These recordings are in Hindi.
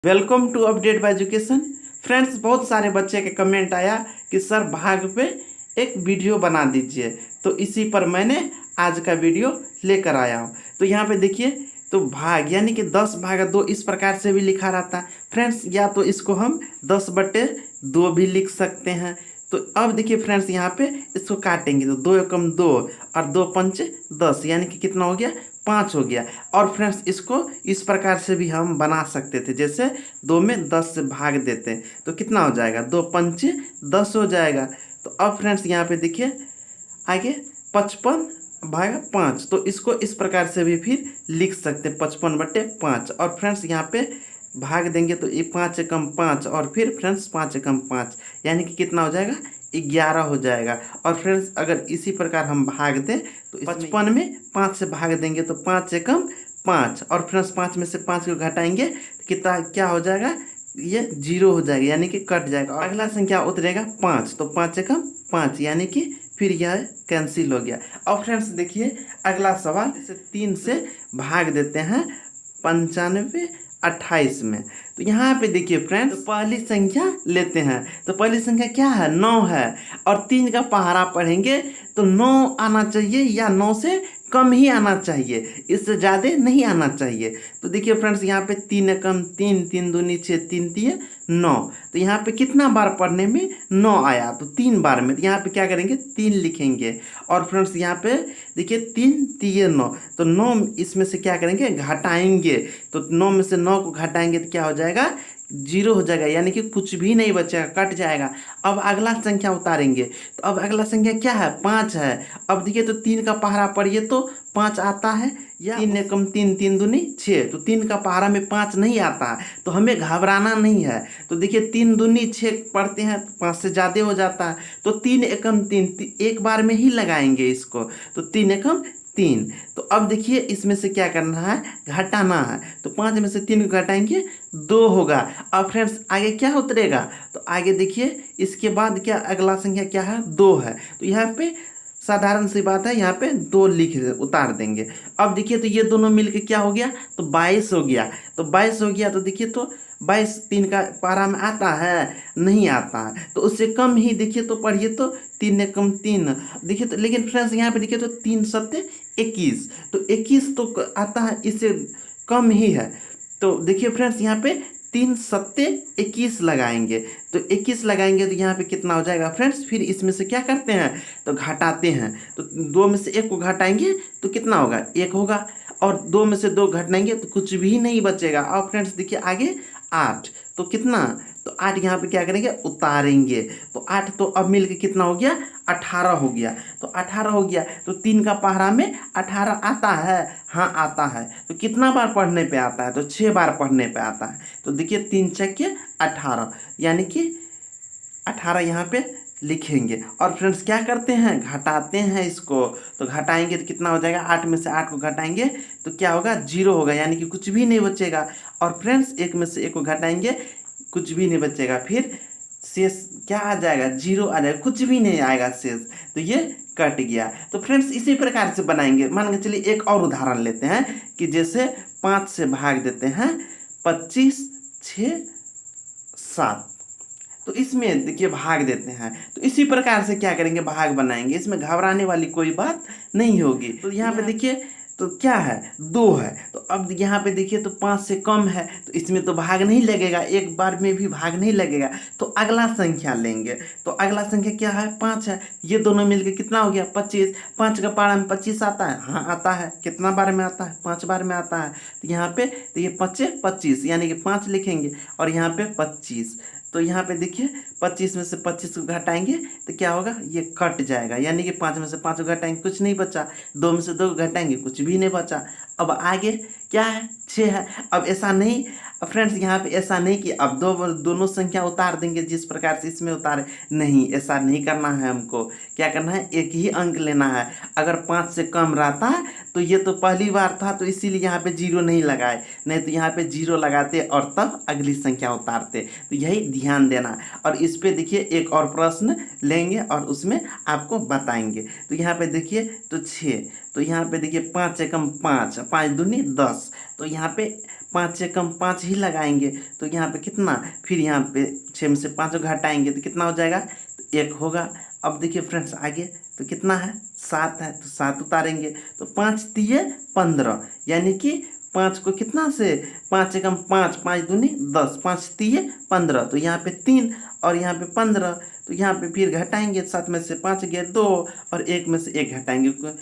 Welcome to update by education. Friends, बहुत सारे बच्चे के कमेंट आया कि सर भाग पे एक वीडियो बना दीजिए, तो इसी पर मैंने आज का वीडियो लेकर आया हूँ। तो यहाँ पे देखिए, तो भाग यानी कि 10/2 इस प्रकार से भी लिखा रहता है फ्रेंड्स, या तो इसको हम 10/2 भी लिख सकते हैं। तो अब देखिए फ्रेंड्स, यहाँ पे इसको काटेंगे तो 2 एकम 2 और 2 पंच 10 यानी कि कितना हो गया, 5 हो गया। और फ्रेंड्स, इसको इस प्रकार से भी हम बना सकते थे, जैसे 2 में 10 से भाग देते तो कितना हो जाएगा, 2 पंचे 10 हो जाएगा। तो अब फ्रेंड्स यहाँ पे देखिए आगे 55/5, तो इसको इस प्रकार से भी फिर लिख सकते 55/5। और फ्रेंड्स यहाँ पे भाग देंगे तो ये 5 एकम 5 और फिर फ्रेंड्स 5 एकम 5 यानी कि कितना हो जाएगा, 11 हो जाएगा। और फ्रेंड्स अगर इसी प्रकार हम भाग दें तो 55 में 5 से भाग देंगे तो 5 एकम 5 और फ्रेंड्स 5 में से 5 को घटाएंगे तो कितना क्या हो जाएगा, ये 0 हो जाएगा यानी कि कट जाएगा। और अगला संख्या उतरेगा 5, तो 5 एकम 5 यानी कि फिर यह कैंसिल हो गया। और फ्रेंड्स देखिए अगला सवाल, इसे 3 से भाग देते हैं 95/28 में। तो यहाँ पे देखिए फ्रेंड्स, तो पहली संख्या लेते हैं, तो पहली संख्या क्या है, 9 है। और 3 का पहाड़ा पढ़ेंगे तो 9 आना चाहिए या 9 से कम ही आना चाहिए, इससे ज़्यादा नहीं आना चाहिए। तो देखिए फ्रेंड्स यहाँ पे 3 एकम 3, 3 दूनी 6, 3 तिये 9। तो यहाँ पे कितना बार पढ़ने में 9 आया, तो 3 बार में। तो यहाँ पे क्या करेंगे, 3 लिखेंगे। और फ्रेंड्स यहाँ पे देखिए 3 तिये 9, तो 9 इसमें से क्या करेंगे, घटाएंगे। तो 9 में से 9 को घटाएंगे तो क्या हो जाएगा, 0 हो जाएगा यानी कि कुछ भी नहीं बचेगा, कट जाएगा। अब अगला संख्या उतारेंगे, तो अब अगला संख्या क्या है, 5 है। अब देखिए तो 3 का पहाड़ा पढ़िए तो 5 आता है, या 3 एकम 3, 3 दूनी 6, तो 3 का पहाड़ा में 5 नहीं आता है, तो हमें घबराना नहीं है। तो देखिए 3 दूनी 6 पढ़ते हैं तो 5 से ज़्यादा हो जाता है, तो 3 एकम 3 एक बार में ही लगाएंगे इसको, तो 3 एकम 3। तो अब देखिए इसमें से क्या करना है, घटाना है। तो 5 में से 3 को घटाएंगे 2 होगा। अब फ्रेंड्स आगे क्या उतरेगा, तो आगे देखिए इसके बाद क्या अगला संख्या क्या है, 2 है। तो यहाँ पे साधारण सी बात है, यहाँ पे 2 उतार देंगे। अब देखिए तो ये दोनों मिलके क्या हो गया, तो 22 हो गया। तो 22 हो गया तो देखिए तो 22 3 का पारा में आता है, नहीं आता है, तो उससे कम ही देखिए तो पढ़िए तो 3 एकम 3 देखिए तो। लेकिन फ्रेंड्स यहाँ पे देखिए तो 3 सत्ते 21, तो 21 तो आता है, इससे कम ही है। तो देखिए फ्रेंड्स यहाँ पे 3 सत्ते 21 लगाएंगे, तो 21 लगाएंगे तो यहाँ पे कितना हो जाएगा फ्रेंड्स, फिर इसमें से क्या करते हैं, तो घटाते हैं। तो 2 में से 1 को घटाएंगे तो कितना होगा, 1 होगा। और 2 में से 2 घटाएंगे तो कुछ भी नहीं बचेगा। और फ्रेंड्स देखिए आगे 8, तो कितना, तो 8 यहाँ पे क्या करेंगे, उतारेंगे। तो 8 तो अब मिल के कितना हो गया, 18 हो गया। तो 18 हो गया, तो 3 का पहाड़ा में 18 आता है, हाँ आता है। तो कितना बार पढ़ने पे आता है, तो 6 बार पढ़ने पे आता है। तो देखिए 3 छक्के 18 यानी कि 18 यहाँ पे लिखेंगे। और फ्रेंड्स क्या करते हैं, घटाते हैं इसको। तो घटाएंगे तो कितना हो जाएगा, 8 में से 8 को घटाएंगे तो क्या होगा, 0 होगा यानी कि कुछ भी नहीं बचेगा। और फ्रेंड्स 1 में से 1 को घटाएंगे, कुछ भी नहीं बचेगा, फिर शेष क्या आ जाएगा, 0 आ जाएगा, कुछ भी नहीं आएगा शेष, तो ये कट गया। तो फ्रेंड्स इसी प्रकार से बनाएंगे। मान के चलिए एक और उदाहरण लेते हैं कि जैसे 5 से भाग देते हैं 25 6 7, तो इसमें देखिए भाग देते हैं। तो इसी प्रकार से क्या करेंगे, भाग बनाएंगे, इसमें घबराने वाली कोई बात नहीं होगी। तो यहाँ पे देखिए तो क्या है, 2 है। तो अब यहाँ पे देखिए तो 5 से कम है, तो इसमें तो भाग नहीं लगेगा, एक बार में भी भाग नहीं लगेगा। तो अगला संख्या लेंगे, तो अगला संख्या क्या है, 5 है। ये दोनों मिलके कितना हो गया, 25। 5 का पारा में 25 आता है, हाँ आता है। कितना बार में आता है, 5 बार में आता है। तो यहाँ पे तो ये 5 25 यानी कि 5 लिखेंगे और यहाँ पे 25। तो यहाँ पे देखिए 25 में से 25 को घटाएंगे तो क्या होगा, ये कट जाएगा यानी कि 5 में से 5 को घटाएंगे, कुछ नहीं बचा। 2 में से 2 को घटाएंगे, कुछ भी नहीं बचा। अब आगे क्या है, 6 है। अब ऐसा नहीं फ्रेंड्स, यहाँ पे ऐसा नहीं कि अब दोनों संख्या उतार देंगे जिस प्रकार से इसमें उतारे, नहीं, ऐसा नहीं करना है। हमको क्या करना है, एक ही अंक लेना है। अगर 5 से कम रहता है तो ये तो पहली बार था, तो इसीलिए यहाँ पे 0 नहीं लगाए, नहीं तो यहाँ पे 0 लगाते और तब अगली संख्या उतारते। तो यही ध्यान देना। और इस पे देखिए एक और प्रश्न लेंगे और उसमें आपको बताएंगे। तो यहाँ पे देखिए तो 6, तो यहाँ पे देखिए 5 एकम 5, 5 दूनी 10। तो यहाँ पे 5 से कम 5 ही लगाएंगे तो यहाँ पे कितना, फिर यहाँ पे 6 में से 5 घटाएंगे तो कितना हो जाएगा, तो 1 होगा। अब देखिए फ्रेंड्स आगे तो कितना है, 7 है तो 7 उतारेंगे तो 5 तिये 15, यानी कि 5 को कितना से 5 से कम 5, 5 दूनी 10, 5 तिये 15, तो यहाँ पे 3 और यहाँ पे 15, तो यहाँ पे फिर घटाएंगे, 7 में से 5 गया 2 और 1 में से 1 घटाएंगे,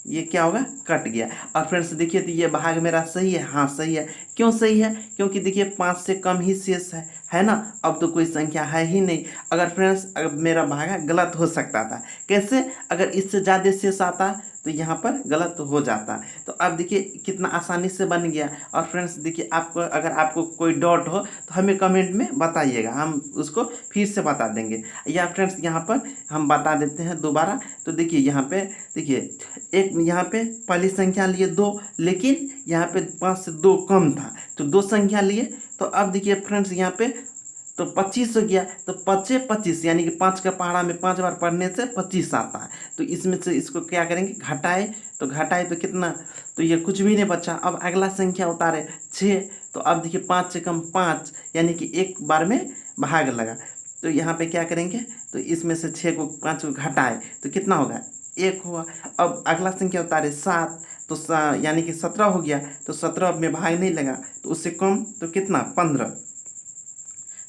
ये क्या होगा, कट गया। और फ्रेंड्स देखिए तो ये भाग मेरा सही है, हाँ सही है। क्यों सही है, क्योंकि देखिए 5 से कम ही शेष है ना, अब तो कोई संख्या है ही नहीं। अगर फ्रेंड्स अगर मेरा भागा गलत हो सकता था, कैसे, अगर इससे ज़्यादा शेष आता तो यहाँ पर गलत हो जाता। तो अब देखिए कितना आसानी से बन गया। और फ्रेंड्स देखिए आपको अगर आपको कोई डाउट हो तो हमें कमेंट में बताइएगा, हम उसको फिर से बता देंगे। या फ्रेंड्स यहाँ पर हम बता देते हैं दोबारा। तो देखिए यहाँ पे देखिए एक यहाँ पे पहली संख्या लिए 2, लेकिन यहाँ पे 5 से 2 कम था तो 2 संख्या लिए। तो अब देखिए फ्रेंड्स यहाँ पे तो 25 हो गया, तो 5 25 यानी कि 5 का पहाड़ा में 5 बार पढ़ने से 25 आता है। तो इसमें से इसको क्या करेंगे, घटाए, तो घटाए तो कितना, तो ये कुछ भी नहीं बचा। अब अगला संख्या उतारे 6, तो अब देखिए 5 से कम 5 यानी कि एक बार में भाग लगा, तो यहाँ पे क्या करेंगे, तो इसमें से 6 को 5 को घटाए तो कितना होगा, 1 हुआ। अब अगला संख्या उतारे 7, तो यानी कि 17 हो गया, तो 17 में भाग नहीं लगा तो उससे कम तो कितना 15,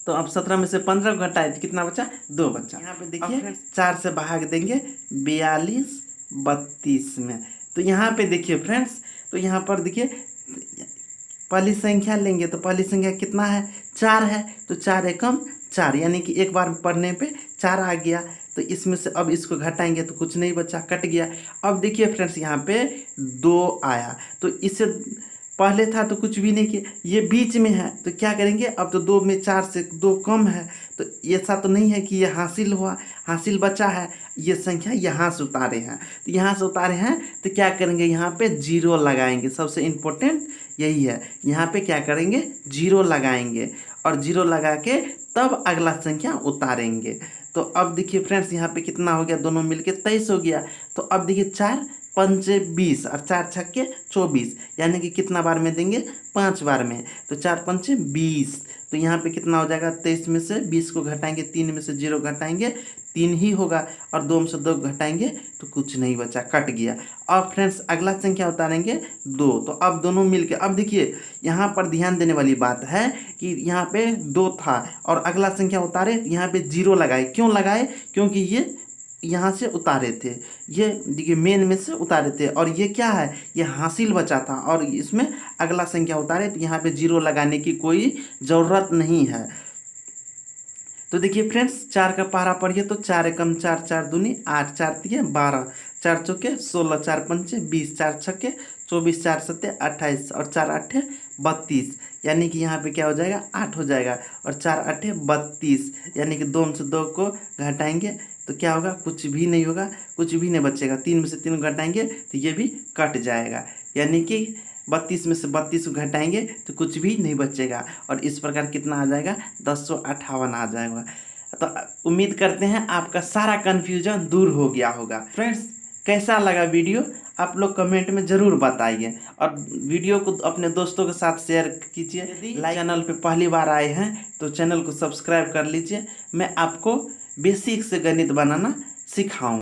तो अब 17 में से 15 घटाए तो कितना बचा, 2 बचा। यहाँ पे देखिए 4 से भाग देंगे 42 32 में, तो यहाँ पे देखिए फ्रेंड्स, तो यहाँ पर देखिए पहली संख्या लेंगे तो पहली संख्या कितना है, 4 है, तो 4 एकम 4 यानी कि एक बार पढ़ने पे 4 आ गया। तो इसमें से अब इसको घटाएंगे तो कुछ नहीं बचा, कट गया। अब देखिए फ्रेंड्स यहाँ पे 2 आया, तो इससे पहले था तो कुछ भी नहीं किया, ये बीच में है तो क्या करेंगे, अब तो 2 में 4 से 2 कम है, तो ऐसा तो नहीं है कि ये हासिल हुआ, हासिल बचा है, ये संख्या यहाँ से उतारे हैं, तो यहाँ से उतारे हैं तो क्या करेंगे, यहाँ पे 0 लगाएंगे। सबसे इम्पोर्टेंट यही है, यहाँ पे क्या करेंगे, 0 लगाएंगे और 0 लगा के तब अगला संख्या उतारेंगे। तो अब देखिए फ्रेंड्स यहाँ पे कितना हो गया, दोनों मिलके 23 हो गया। तो अब देखिए 4 पंचे 20 और 4 छक्के 24, यानी कि कितना बार में देंगे, 5 बार में, तो 4 पंचे 20, तो यहाँ पे कितना हो जाएगा, 23 में से 20 को घटाएंगे, 3 में से 0 घटाएंगे 3 ही होगा, और 2 में से 2 घटाएंगे तो कुछ नहीं बचा, कट गया। अब फ्रेंड्स अगला संख्या उतारेंगे 2, तो अब दोनों मिलके, अब देखिए यहाँ पर ध्यान देने वाली बात है कि यहाँ पे 2 था और अगला संख्या उतारे, यहाँ पे 0 लगाए। क्यों लगाए, क्योंकि ये यहाँ से उतारे थे, ये देखिए मेन में से उतारे थे, और ये क्या है, ये हासिल बचा था, और इसमें अगला संख्या उतारे तो यहाँ पे 0 लगाने की कोई ज़रूरत नहीं है। तो देखिए फ्रेंड्स 4 का पहाड़ा पढ़िए तो 4 एकम 4, 4 दूनी 8, 4 तिये 12, 4 चौके 16, 4 पंचे 20, 4 छक्के 24, 4 सत्ते 28 और 4 आठे 32, यानी कि यहाँ पे क्या हो जाएगा, 8 हो जाएगा, और 4 आठे 32, यानी कि 2 में से 2 को घटाएंगे तो क्या होगा, कुछ भी नहीं होगा, कुछ भी नहीं बचेगा। 3 में से 3 घटाएंगे तो ये भी कट जाएगा, यानी कि 32 में से 32 को घटाएंगे तो कुछ भी नहीं बचेगा, और इस प्रकार कितना आ जाएगा, 1058 आ जाएगा। तो उम्मीद करते हैं आपका सारा कन्फ्यूजन दूर हो गया होगा। फ्रेंड्स कैसा लगा वीडियो, आप लोग कमेंट में ज़रूर बताइए, और वीडियो को अपने दोस्तों के साथ शेयर कीजिए। यदि चैनल पे पहली बार आए हैं तो चैनल को सब्सक्राइब कर लीजिए। मैं आपको बेसिक से गणित बनाना सिखाऊँ।